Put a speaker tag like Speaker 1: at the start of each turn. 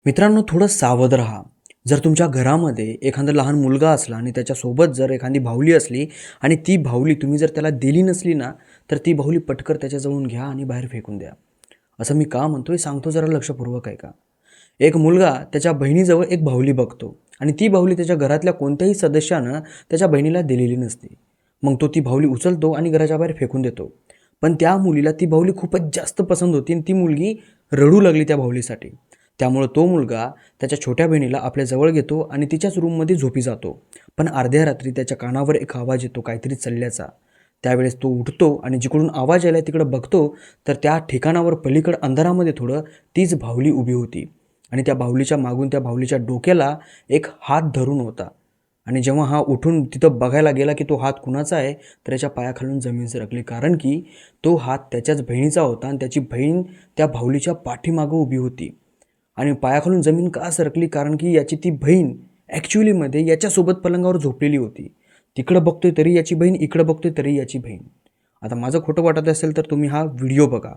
Speaker 1: मित्रांनो, थोडं सावध राहा. जर तुमच्या घरामध्ये एखादा लहान मुलगा असला आणि त्याच्यासोबत जर एखादी बाहुली असली आणि ती बाहुली तुम्ही जर त्याला दिली नसली ना, तर ती बाहुली पटकन त्याच्याजवळून घ्या आणि बाहेर फेकून द्या. असं मी का म्हणतोय सांगतो, जरा लक्षपूर्वक ऐका. एक मुलगा त्याच्या बहिणीजवळ एक बाहुली बघतो आणि ती बाहुली त्याच्या घरातल्या कोणत्याही सदस्यानं त्याच्या बहिणीला दिलेली नसते. मग तो ती बाहुली उचलतो आणि घराच्या बाहेर फेकून देतो. पण त्या मुलीला ती बाहुली खूपच जास्त पसंत होती आणि ती मुलगी रडू लागली त्या बाहुलीसाठी. त्यामुळं तो मुलगा त्याच्या छोट्या बहिणीला आपल्या जवळ घेतो आणि तिच्याच रूममध्ये झोपी जातो. पण अर्ध्या रात्री त्याच्या कानावर एक आवाज येतो काहीतरी चालल्याचा. त्यावेळेस तो उठतो आणि जिकडून आवाज यायला तिकडं बघतो, तर त्या ठिकाणावर पलीकडं अंधारामध्ये थोडं तीच बाहुली उभी होती आणि त्या बाहुलीच्या मागून त्या बाहुलीच्या डोक्याला एक हात धरून होता. आणि जेव्हा हा उठून तिथं बघायला गेला की तो हात कुणाचा आहे, तर त्याच्या पायाखालून जमीन सरकली. कारण की तो हात त्याच्याच बहिणीचा होता आणि त्याची बहीण त्या बाहुलीच्या पाठीमागं उभी होती. आणि पायाखालून जमीन का सरकली? कारण की याची ती बहीण ॲक्च्युलीमध्ये याच्यासोबत पलंगावर झोपलेली होती. तिकडं बघतोय तरी याची बहीण, इकडं बघतोय तरी याची बहीण. आता माझं खोटं वाटत असेल तर तुम्ही हा व्हिडिओ बघा.